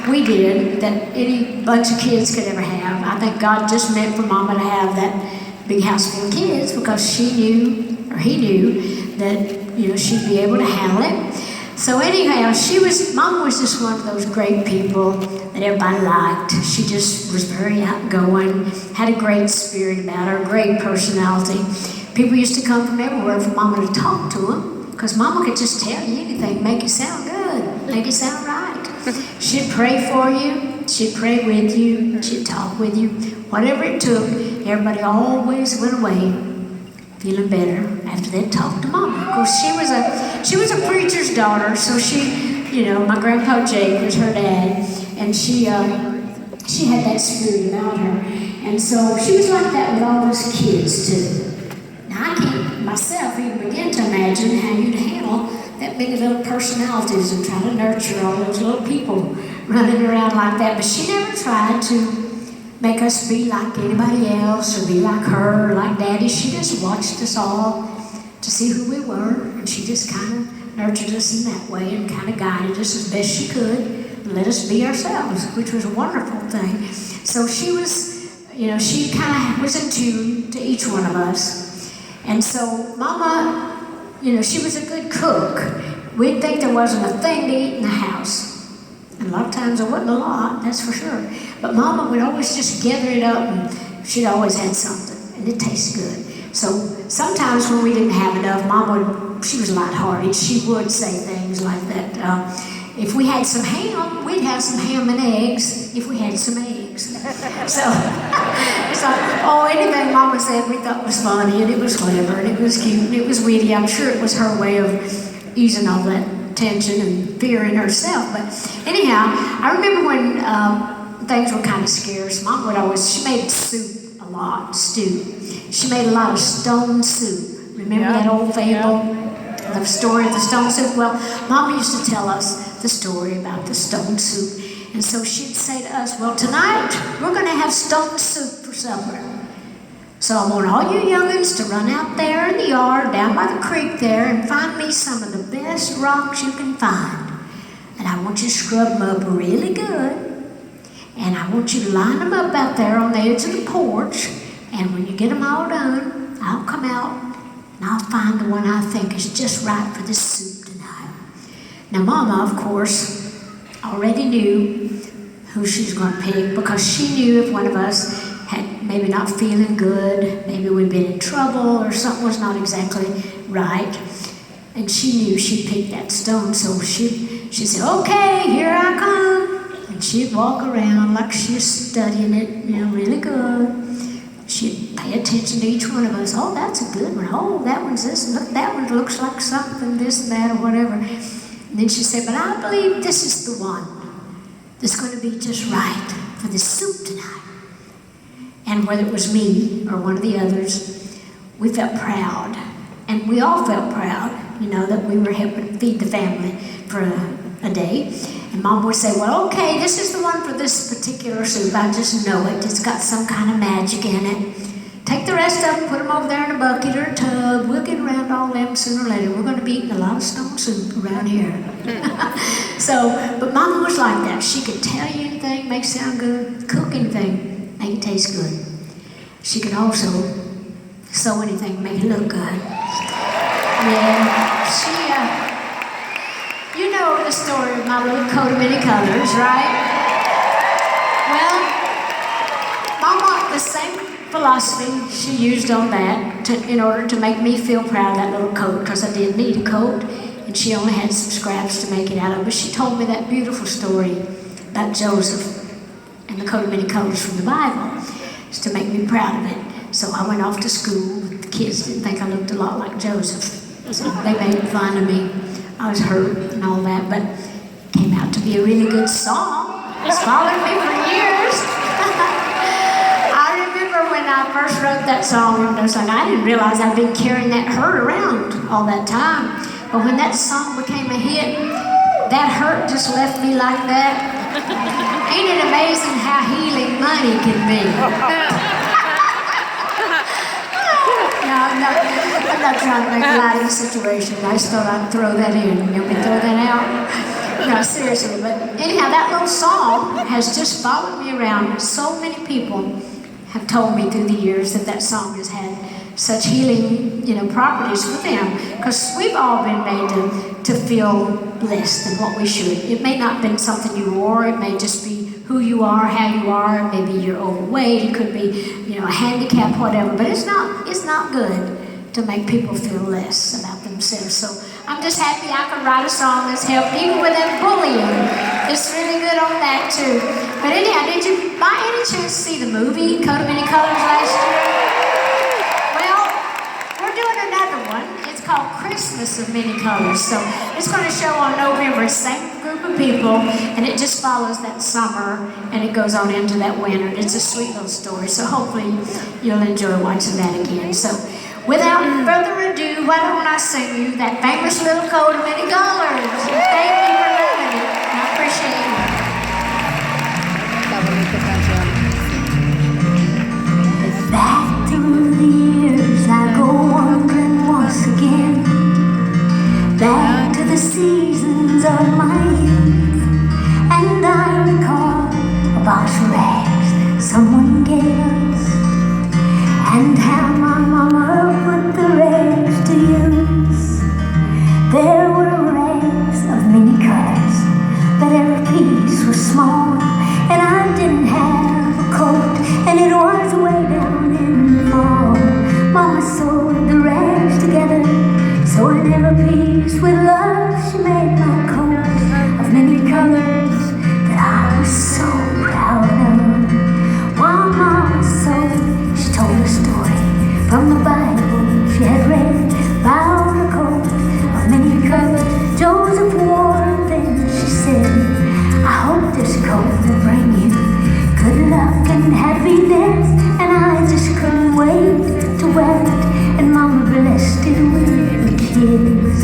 we did that any bunch of kids could ever have. I think God just meant for Mama to have that big house full of kids because she knew, or he knew, that she'd be able to handle it. So anyhow, Mama was just one of those great people that everybody liked. She just was very outgoing, had a great spirit about her, great personality. People used to come from everywhere for Mama to talk to them, because Mama could just tell you anything, make it sound good, make it sound right. She'd pray for you, she'd pray with you, she'd talk with you. Whatever it took, everybody always went away feeling better after they'd talked to Mama. Of course, she was a preacher's daughter, so my Grandpa Jake was her dad, and she had that spirit about her. And so she was like that with all those kids, too. Now, I can't myself even begin to imagine how you'd handle that many little personalities and try to nurture all those little people running around like that. But she never tried to make us be like anybody else or be like her or like Daddy. She just watched us all to see who we were, and she just kind of nurtured us in that way and kind of guided us as best she could and let us be ourselves, which was a wonderful thing. So she was, she kind of was in tune to each one of us. And so Mama, she was a good cook. We'd think there wasn't a thing to eat in the house. And a lot of times there wasn't a lot, that's for sure. But Mama would always just gather it up, and she'd always had something, and it tasted good. So sometimes when we didn't have enough, Mama, she was lighthearted. She would say things like that. If we had some ham, we'd have some ham and eggs if we had some eggs. So it's like, anything Mama said we thought was funny, and it was clever, and it was cute, and it was witty. I'm sure it was her way of easing all that tension and fear in herself. But anyhow, I remember when things were kind of scarce, Mom would she made soup a lot, stew. She made a lot of stone soup. Remember that old fable, the story of the stone soup? Well, Mama used to tell us the story about the stone soup. And so she'd say to us, well, tonight we're going to have stone soup for supper. So I want all you young'uns to run out there in the yard, down by the creek there, and find me some of the best rocks you can find. And I want you to scrub them up really good. And I want you to line them up out there on the edge of the porch. And when you get them all done, I'll come out and I'll find the one I think is just right for this soup tonight. Now, Mama, of course, already knew who she was going to pick, because she knew if one of us had maybe not feeling good, maybe we'd been in trouble or something was not exactly right, and she knew she'd pick that stone. So she'd say, okay, here I come, and she'd walk around like she was studying it, really good. She'd pay attention to each one of us. Oh, that's a good one. Oh, that one's this. Look, that one looks like something, this and that, or whatever. And then she'd say, but I believe this is the one that's going to be just right for the soup tonight. And whether it was me or one of the others, we felt proud. And we all felt proud, that we were helping feed the family for a day. And Mom would say, well, okay, this is the one for this particular soup. I just know it. It's got some kind of magic in it. Take the rest of them, put them over there in a bucket or a tub. We'll get around all them sooner or later. We're going to be eating a lot of stone soup around here. But Mama was like that. She could tell you anything, make it sound good, cook anything, make it taste good. She could also sew anything, make it look good. Yeah, you know the story of my little coat of many colors, right? Well, Mama, the same philosophy she used on that in order to make me feel proud of that little coat, because I did need a coat, and she only had some scraps to make it out of. But she told me that beautiful story about Joseph and the coat of many colors from the Bible, just to make me proud of it. So I went off to school. The kids didn't think I looked a lot like Joseph, so they made fun of me. I was hurt and all that, but it came out to be a really good song. It's followed me for years. I remember when I first wrote that song, I didn't realize I'd been carrying that hurt around all that time. But when that song became a hit, that hurt just left me like that. Ain't it amazing how healing money can be? No, I'm not trying to make light of the situation. I just thought I'd throw that in. You want me to throw that out? No, seriously, but anyhow, that little song has just followed me around. So many people have told me through the years that that song has had such healing, properties for them. Because we've all been made to feel less than what we should. It may not have been something you wore. It may just be who you are, how you are. Maybe you're overweight. It could be, a handicap, whatever. But it's not good to make people feel less about themselves. So I'm just happy I could write a song that's helped even with that bullying. It's really good on that too. But anyhow, did you by any chance see the movie Coat of Many Colors last year? Well, we're doing another one. It's called Christmas of Many Colors. So it's going to show on November. Same group of people, and it just follows that summer, and it goes on into that winter. It's a sweet little story. So hopefully you'll enjoy watching that again. So without further ado, why don't I sing you that famous little Coat of Many Colors? Thank you for loving it. I appreciate it. Back through the years I go wandering once again, back to the seasons of my youth, and I recall a box of rags someone gave us, and how my mama put the rags to use. There were rags of many colors, but every piece was small, and I didn't have a coat, and it was way down in the fall. Mama sewed the rags together, sewing every piece with love. She made my coat of many colors that I was so proud of. While Mama sewed, she told a story from the Bible she had read about a coat of many colors Joseph wore. Then she said, I hope this coat will bring you good luck and happiness. And I just couldn't wait to wear it, and Mama blessed it with a kiss.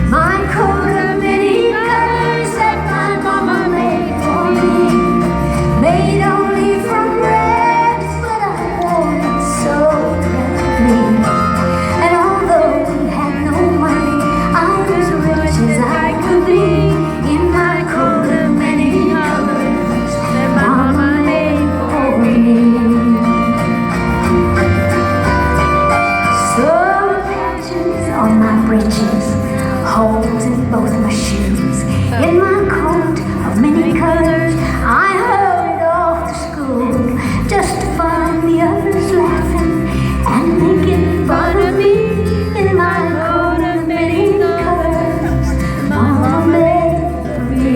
My coat of many colors that my mama made for me, made only from rags, but I wore it so proudly. And although we had no money, I was rich as I could be in my coat of many colors that Mama made for me. So patches on my breeches, holes in both my shoes, in my coat of many colors, I hurried off to school, just to find the others laughing and making fun of me in my coat of many colors Mama made for me.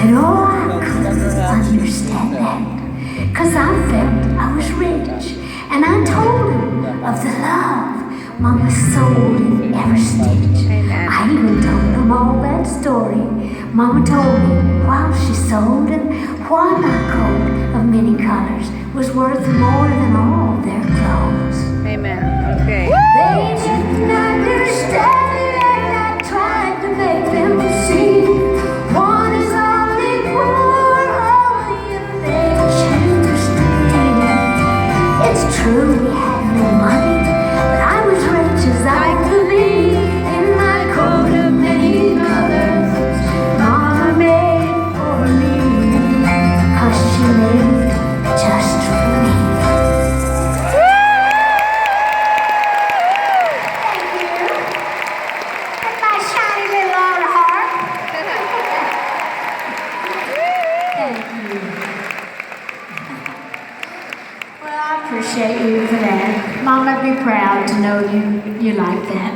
And oh, I couldn't understand that, 'cause I felt I was rich, and I told him of the love Mama sewed in every stitch. I even told them all that story Mama told me while she sewed, and why my coat of many colors was worth more than all their clothes. Amen. Okay. They didn't understand it, and I tried to make them see. One is only poor only if they choose to be. It's true we had no money, but I was rich as I could be in my coat of many colors Mama made for me, 'cause she made just for me. Thank you. And my shiny little old heart. Thank you. Well, I appreciate you for that. Mama, be proud to know you like that.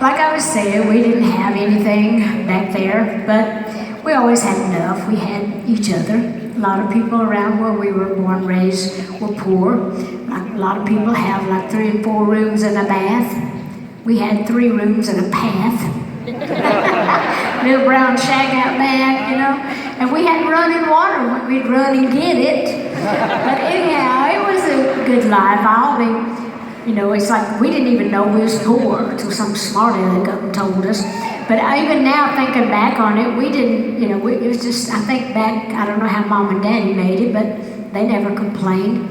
Like I was saying, we didn't have anything back there, but we always had enough. We had each other. A lot of people around where we were born and raised were poor. Like a lot of people have like 3 and 4 rooms and a bath. We had 3 rooms and a path. Little brown shack out back, and we had running water when we'd run and get it. But anyhow, it was a good life. It's like we didn't even know we was poor until some smart aleck up and told us. But even now, thinking back on it, we didn't, it was just, I think back, I don't know how Mom and Daddy made it, but they never complained.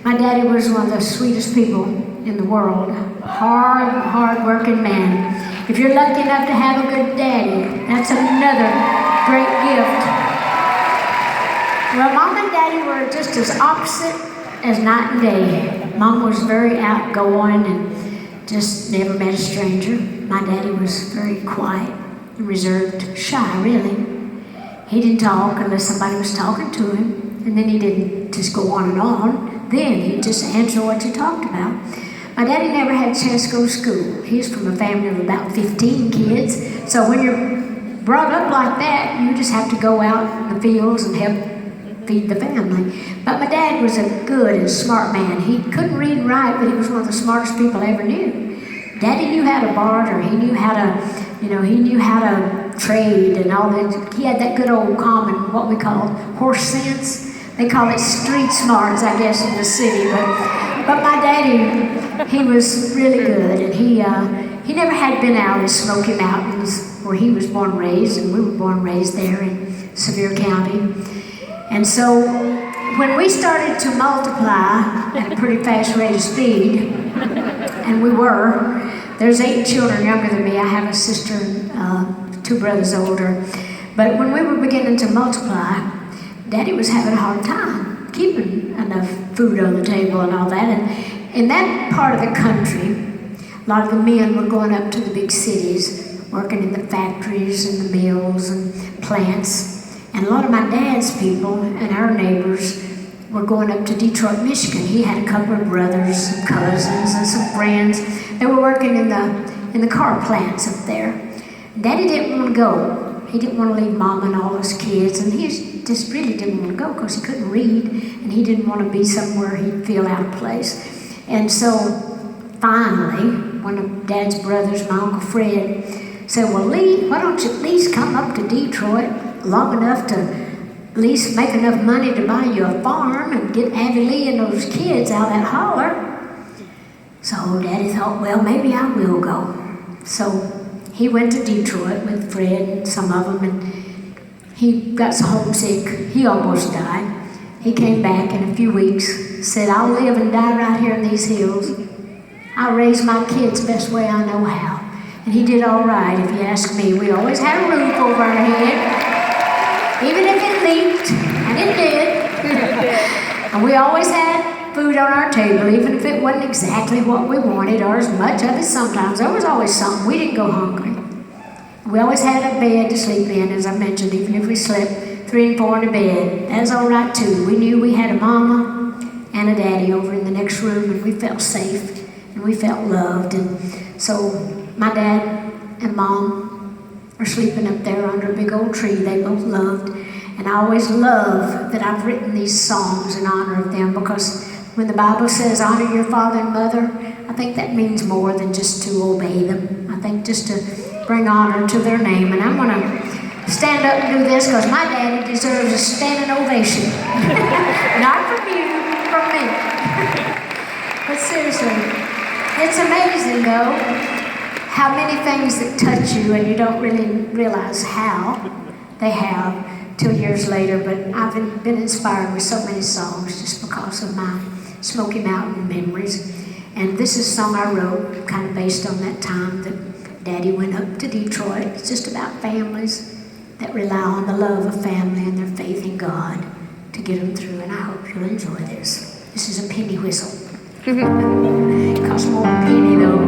My daddy was one of the sweetest people in the world. Hard working man. If you're lucky enough to have a good daddy, that's another great gift. Well, Mom and Daddy were just as opposite as night and day. Mom was very outgoing and just never met a stranger. My daddy was very quiet and reserved, shy really. He didn't talk unless somebody was talking to him, and then he didn't just go on and on. Then he'd just answer what you talked about. My daddy never had a chance to go to school. He's from a family of about 15 kids, so when you're brought up like that, you just have to go out in the fields and help feed the family. But my dad was a good and smart man. He couldn't read and write, but he was one of the smartest people I ever knew. Daddy knew how to barter. He knew how to trade and all that. He had that good old common, what we call horse sense. They call it street smarts, I guess, in the city. But my daddy, he was really good, and he never had been out in the Smoky Mountains where he was born and raised, and we were born and raised there in Sevier County. And so when we started to multiply at a pretty fast rate of speed, and there's 8 children younger than me. I have a sister and 2 brothers older. But when we were beginning to multiply, Daddy was having a hard time keeping enough food on the table and all that. And in that part of the country, a lot of the men were going up to the big cities, working in the factories and the mills and plants. And a lot of my dad's people and our neighbors were going up to Detroit, Michigan. He had a couple of brothers, some cousins, and some friends. They were working in the car plants up there. Daddy didn't want to go. He didn't want to leave Mom and all those kids, and he just really didn't want to go because he couldn't read, and he didn't want to be somewhere he'd feel out of place. And so finally, one of Dad's brothers, my Uncle Fred, said, well, Lee, why don't you at least come up to Detroit long enough to at least make enough money to buy you a farm and get Abby Lee and those kids out of that holler. So Daddy thought, well, maybe I will go. So he went to Detroit with Fred and some of them, and he got so homesick, he almost died. He came back in a few weeks, said, I'll live and die right here in these hills. I'll raise my kids the best way I know how. And he did all right, if you ask me. We always had a roof over our head. Even if it leaked, and it did. And we always had food on our table, even if it wasn't exactly what we wanted, or as much of it sometimes. There was always something. We didn't go hungry. We always had a bed to sleep in, as I mentioned, even if we slept 3 and 4 in a bed. That was all right, too. We knew we had a mama and a daddy over in the next room, and we felt safe, and we felt loved. And so my dad and Mom are sleeping up there under a big old tree they both loved. And I always love that I've written these songs in honor of them, because when the Bible says honor your father and mother, I think that means more than just to obey them. I think just to bring honor to their name. And I'm going to stand up and do this because my daddy deserves a standing ovation. Not from you, from me. But seriously, it's amazing though, how many things that touch you and you don't really realize how they have till years later. But I've been inspired with so many songs just because of my Smoky Mountain memories. And this is a song I wrote kind of based on that time that Daddy went up to Detroit. It's just about families that rely on the love of family and their faith in God to get them through. And I hope you'll enjoy this. This is a penny whistle. It costs more than a penny though.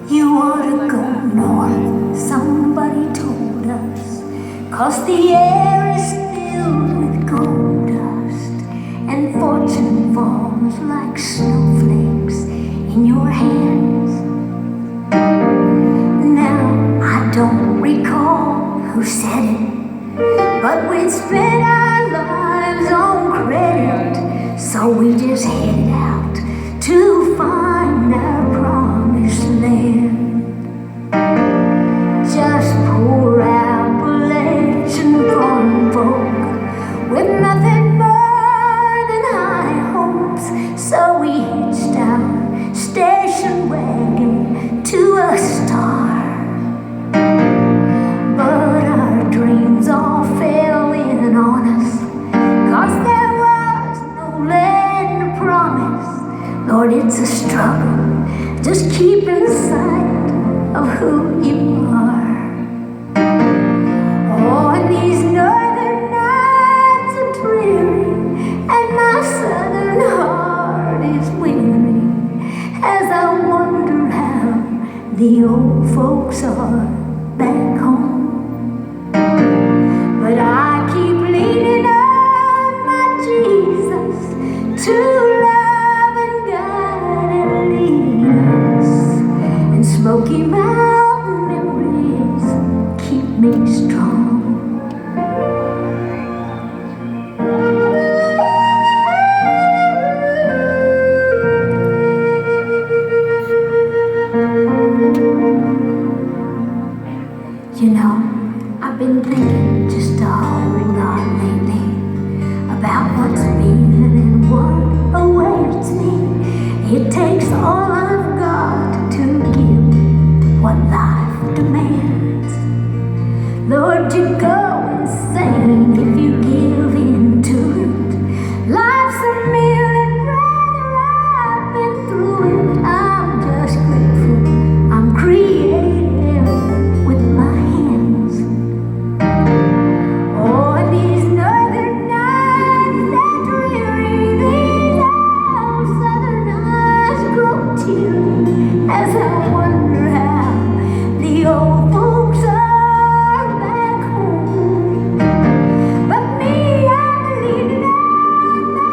You ought to go north, somebody told us, 'cause the air is filled with gold dust, and fortune falls like snowflakes in your hands. Now, I don't recall who said it, but we'd spent our lives on credit, so we just headed out to find our promised land. Just poor Appalachian farm folk with nothing more than high hopes, so we hitched our station wagon to a star old folks are back home. But I keep leaning on my Jesus to love and guide and lead us. And Smoky Mountain memories keep me strong. You know, I've been thinking just a whole lot lately about what's been and what awaits me. It takes all I've got to give what life demands. Lord, you go insane if you give in to it. Life's a million rather I've been through it. I'm just grateful I'm creative with my hands. Oh, and these northern nights, they're dreary. These old southern eyes grow teary as I wonder how the old folks are back home. But me, I'm leaning on my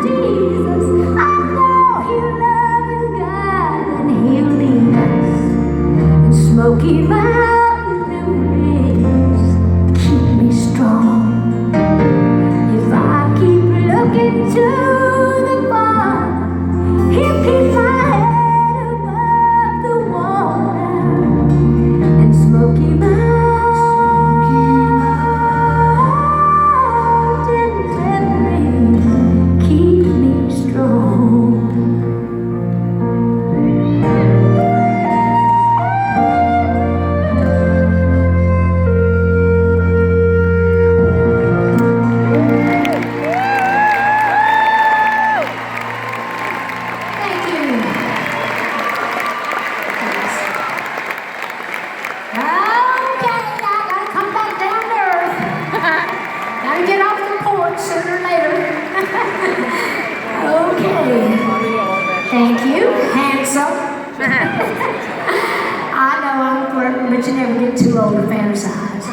Jesus. I know He'll love and guide and He'll lead us. And Smoky Mountain memories keep me strong. If I keep looking to the bar, He'll keep my head above the water. And Smoky Mountain memories keep me strong. Thank you. Okay, I gotta come back down to earth. Gotta get off the porch sooner or later. Okay. Thank you, handsome. I know I'm flirting, but you never get too old to fantasize.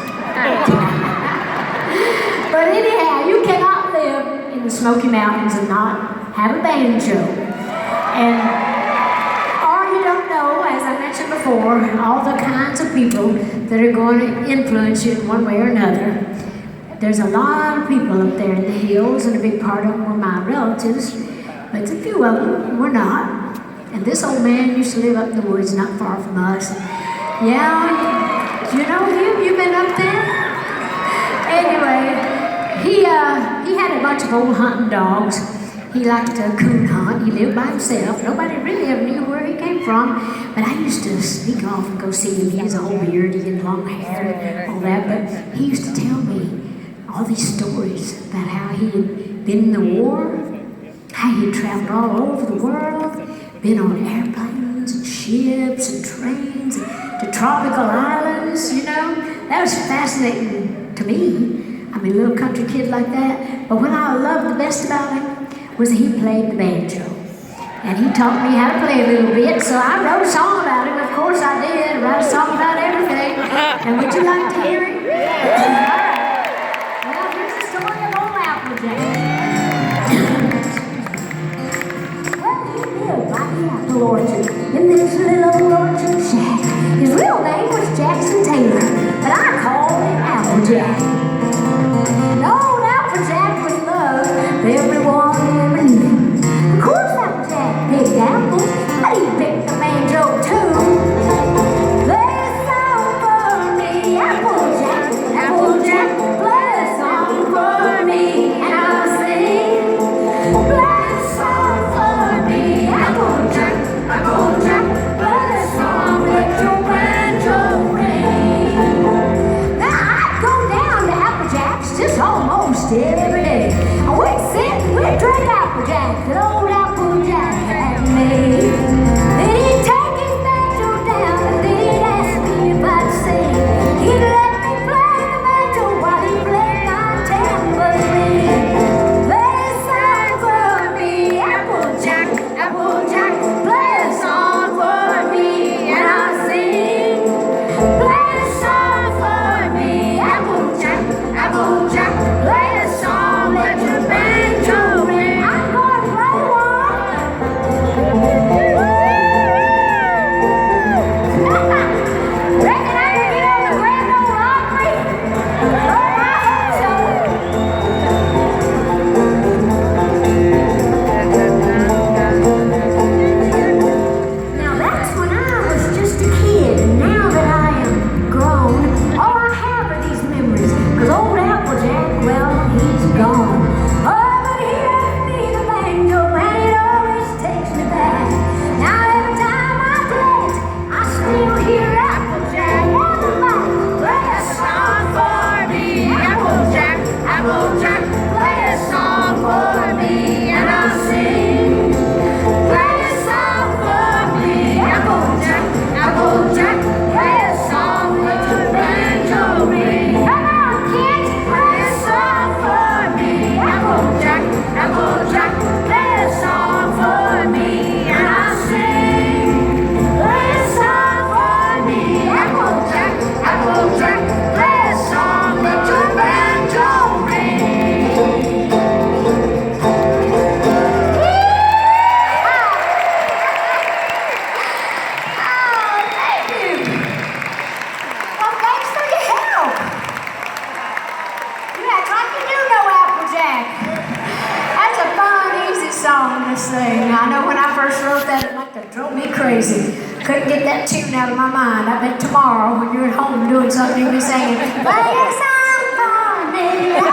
But anyhow, you cannot live in the Smoky Mountains and not have a banjo. And or you don't know, as I mentioned before, all the kinds of people that are going to influence you in one way or another. There's a lot of people up there in the hills, and a big part of them were my relatives, but a few of them were not. And this old man used to live up in the woods not far from us. Yeah, you know him? You been up there? Anyway, he had a bunch of old hunting dogs. He liked to coon hunt. He lived by himself. Nobody really ever knew where he came from. But I used to sneak off and go see him. He has a whole beard, he had long hair and all that. But he used to tell me all these stories about how he had been in the war, how he had traveled all over the world, been on airplanes and ships and trains and to tropical islands, you know. That was fascinating to me. I mean, a little country kid like that. But what I loved the best about him was that he played the banjo. And he taught me how to play a little bit, so I wrote a song about him. Of course I did. I wrote a song about everything. And would you like to hear it? All right. Well, here's the story of old Applejack. Well, he lived right in Apple Orchard, in this little old orchard shack. His real name was Jackson Taylor, but I called him Applejack. And old Applejack was loved by everyone ever knew. Of course, Applejack picked apples, but he picked the banjo too. Play a song for me, Applejack, Applejack. Play a song for me, and I'll sing. Play a song for me, Applejack, Applejack. Play a song, let your banjo ring. Now I'd go down to Applejack's just almost every day. And we'd sit and we'd drink Applejack that old Applejack had made. Then he'd take his banjo down and then he'd ask me if I'd sing. He'd let me play the banjo while he played my tambourine. Play a song for me, Applejack, Applejack. Play a song for me and I'll sing. you do know Applejack? That's a fun, easy song to sing. I know when I first wrote that, it like that drove me crazy. Couldn't get that tune out of my mind. I bet tomorrow when you're at home doing something, you'll be singing, play a song for me.